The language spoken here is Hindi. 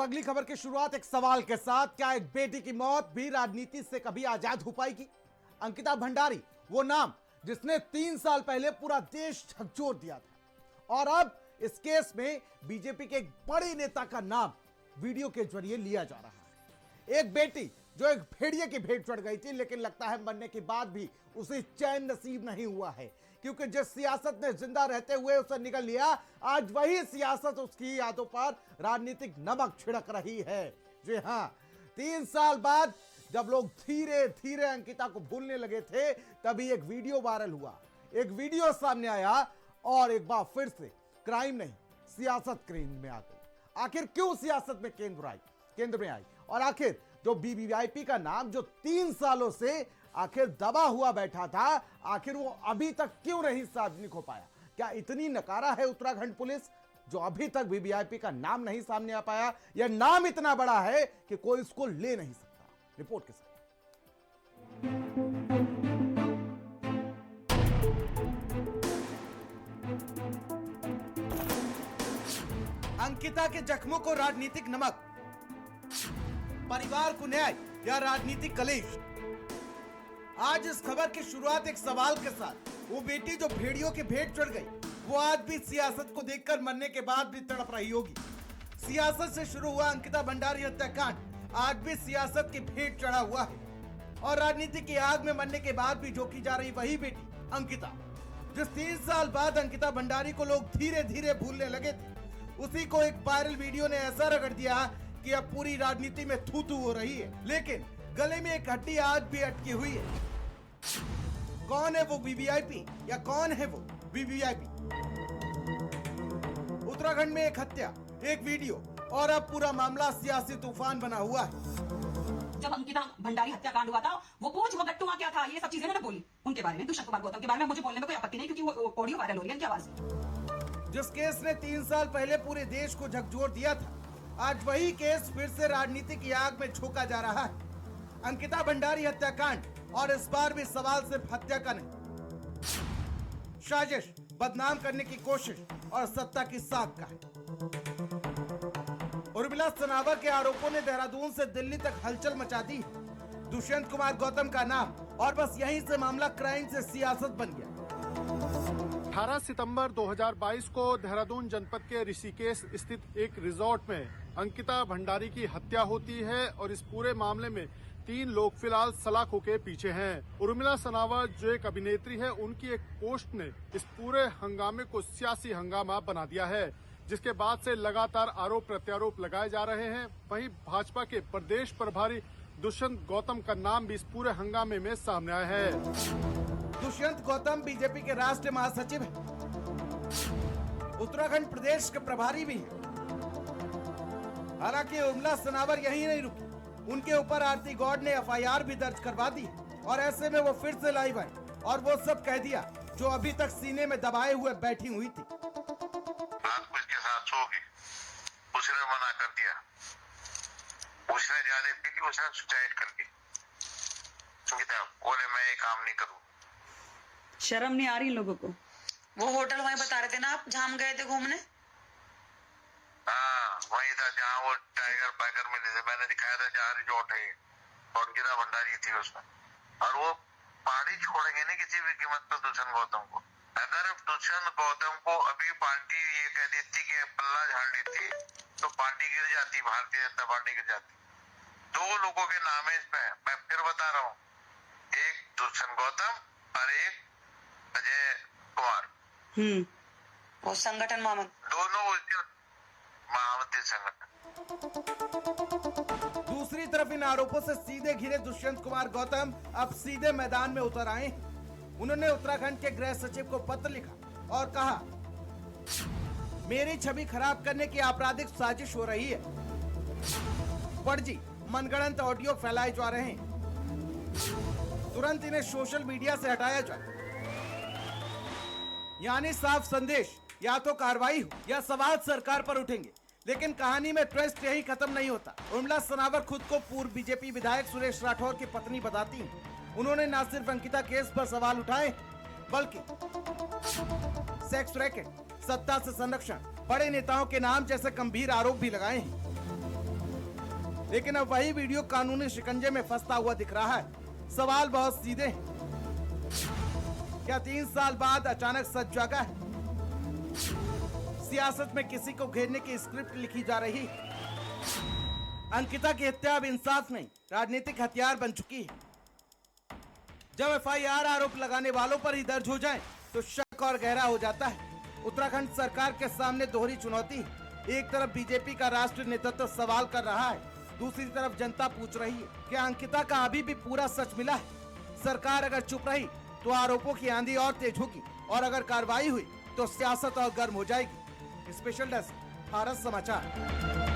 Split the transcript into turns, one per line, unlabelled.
अगली खबर की शुरुआत एक सवाल के साथ। क्या एक बेटी की मौत भी राजनीति से कभी आजाद हो पाएगी? अंकिता भंडारी वो नाम जिसने 3 साल पहले पूरा देश झकझोर दिया था, और अब इस केस में बीजेपी के एक बड़े नेता का नाम वीडियो के जरिए लिया जा रहा है। एक बेटी जो एक भेड़िए की भेंट चढ़ गई थी, लेकिन लगता है मरने के बाद भी उसे चैन नसीब नहीं हुआ है, क्योंकि जिस सियासत ने जिंदा रहते हुए उसे निगल लिया, आज वही सियासत उसकी यादों पर राजनीतिक नमक छिड़क रही है। जी हां, 3 साल बाद जब लोग धीरे धीरे अंकिता को भूलने लगे थे, तभी एक वीडियो वायरल हुआ, एक वीडियो सामने आया और एक बार फिर से क्राइम नहीं, सियासत केंद्र में आ गई। आखिर क्यों सियासत में केंद्र में आई, और आखिर जो बीवीआईपी का नाम जो 3 सालों से आखिर दबा हुआ बैठा था, आखिर वो अभी तक क्यों नहीं सार्वजनिक हो पाया? क्या इतनी नकारा है उत्तराखंड पुलिस जो अभी तक बीवीआईपी का नाम नहीं सामने आ पाया, या नाम इतना बड़ा है कि कोई इसको ले नहीं सकता? रिपोर्ट के साथ अंकिता के जख्मों को राजनीतिक नमक, परिवार को न्याय या राजनीतिक कलेश? आज इस खबर की शुरुआत एक सवाल के साथ। वो बेटी जो भेड़ियों के भेंट चढ़ गई, वो आज भी सियासत को देखकर मरने के बाद भी तड़प रही होगी। सियासत से शुरू हुआ अंकिता भंडारी हत्याकांड आज भी सियासत की भेंट चढ़ा हुआ है, और राजनीति की आग में मरने के बाद भी झोंकी जा रही वही बेटी अंकिता, जिस 3 साल बाद अंकिता भंडारी को लोग धीरे धीरे भूलने लगे थे, उसी को एक वायरल वीडियो ने ऐसा रगड़ दिया कि अब पूरी राजनीति में थू थू हो रही है, लेकिन गले में एक हड्डी आज भी अटकी हुई है। कौन है वो वीवीआईपी, या कौन है वो वीवीआईपी? उत्तराखंड में एक हत्या, एक वीडियो, और अब पूरा मामला सियासी तूफान बना हुआ है।
जब अंकिता भंडारी हत्याकांड हुआ था, वो पूछ वो गट्टुआ क्या था, ये सब चीजें ना बोली उनके बारे में, दुष्यंत कुमार गौतम के बारे में मुझे बोलने में कोई आपत्ति नहीं, क्योंकि वो ऑडियो वायरल हो रही है उनकी आवाज।
जिस केस ने 3 साल पहले पूरे देश को झकझोर दिया था, आज वही केस फिर से राजनीति की आग में झोंका जा रहा है। अंकिता भंडारी हत्याकांड, और इस बार भी सवाल सिर्फ हत्या का नहीं, साजिश, बदनाम करने की कोशिश और सत्ता की साख का है। उर्मिला सनावर के आरोपों ने देहरादून से दिल्ली तक हलचल मचा दी। दुष्यंत कुमार गौतम का नाम, और बस यहीं से मामला क्राइम से सियासत बन गया।
18 सितंबर 2022 को देहरादून जनपद के ऋषिकेश स्थित एक रिजॉर्ट में अंकिता भंडारी की हत्या होती है, और इस पूरे मामले में 3 लोग फिलहाल सलाखों के पीछे हैं। उर्मिला सनावर जो एक अभिनेत्री है, उनकी एक पोस्ट ने इस पूरे हंगामे को सियासी हंगामा बना दिया है, जिसके बाद से लगातार आरोप प्रत्यारोप लगाए जा रहे हैं। वहीं भाजपा के प्रदेश प्रभारी दुष्यंत गौतम का नाम भी इस पूरे हंगामे में सामने आया है।
दुष्यंत गौतम बीजेपी के राष्ट्रीय महासचिव हैं, उत्तराखंड प्रदेश के प्रभारी भी हैं। हालांकि उर्मिला सनावर यहीं नहीं रुकी, उनके ऊपर आरती गौड़ ने एफआईआर भी दर्ज करवा दी, और ऐसे में वो फिर से लाइव आई और वो सब कह दिया जो अभी तक सीने में दबाए हुए बैठी हुई थी।
रात को इसके साथ सोगी, उसने मना कर दिया, उसने ज्यादा पी कि उसने सुसाइड कर दी। बोले मैं ये काम नहीं करूँ।
शर्म नहीं आ रही लोगों को?
वो होटल वहीं बता रहे थे ना आप, जहाँ हम गए थे घूमने?
हाँ, वही था जहाँ वो टाइगर बैगर में मैंने दिखाया था, जहाँ रिजॉर्ट है, और अंकिता भंडारी थी उसमें। और वो पार्टी छोड़ेंगे नहीं किसी भी कीमत पर दुष्यंत गौतम को। अगर दुष्यंत गौतम को अभी पार्टी ये कह देती कि पल्ला झाड़ देती, तो पार्टी गिर जाती, भारतीय जनता पार्टी गिर जाती। 2 लोगों के नाम है इसमें, मैं फिर बता रहा हूँ, एक दुष्यंत गौतम और एक अजय कुमार।
वो संगठन मामन,
दोनों महावती संगठन।
दूसरी तरफ इन आरोपों से सीधे घिरे दुष्यंत कुमार गौतम अब सीधे मैदान में उतर आए हैं। उन्होंने उत्तराखंड के गृह सचिव को पत्र लिखा और कहा, मेरी छवि खराब करने की आपराधिक साजिश हो रही है, फर्जी मनगढ़ंत ऑडियो फैलाए जा रहे हैं, तुरंत इन्हें सोशल मीडिया से हटाया जाए। यानी साफ संदेश, या तो कार्रवाई हो या सवाल सरकार पर उठेंगे। लेकिन कहानी में ट्विस्ट यही खत्म नहीं होता। उर्मिला सनावर खुद को पूर्व बीजेपी विधायक सुरेश राठौर की पत्नी बताती हैं। उन्होंने न सिर्फ अंकिता केस पर सवाल उठाए, बल्कि सेक्स रैकेट, सत्ता से संरक्षण, बड़े नेताओं के नाम जैसे गंभीर आरोप भी लगाए हैं। लेकिन अब वही वीडियो कानूनी शिकंजे में फंसता हुआ दिख रहा है। सवाल बहुत सीधे हैं। क्या 3 साल बाद अचानक सच जागा है? सियासत में किसी को घेरने की स्क्रिप्ट लिखी जा रही। अंकिता की हत्या अब इंसाफ नहीं, राजनीतिक हथियार बन चुकी है। जब एफआईआर आरोप लगाने वालों पर ही दर्ज हो जाए तो शक और गहरा हो जाता है। उत्तराखंड सरकार के सामने दोहरी चुनौती है। एक तरफ बीजेपी का राष्ट्रीय नेतृत्व सवाल कर रहा है, दूसरी तरफ जनता पूछ रही है क्या अंकिता का अभी भी पूरा सच मिला है? सरकार अगर चुप रही तो आरोपों की आंधी और तेज होगी, और अगर कार्रवाई हुई तो सियासत और गर्म हो जाएगी। स्पेशल डेस्क, भारत समाचार।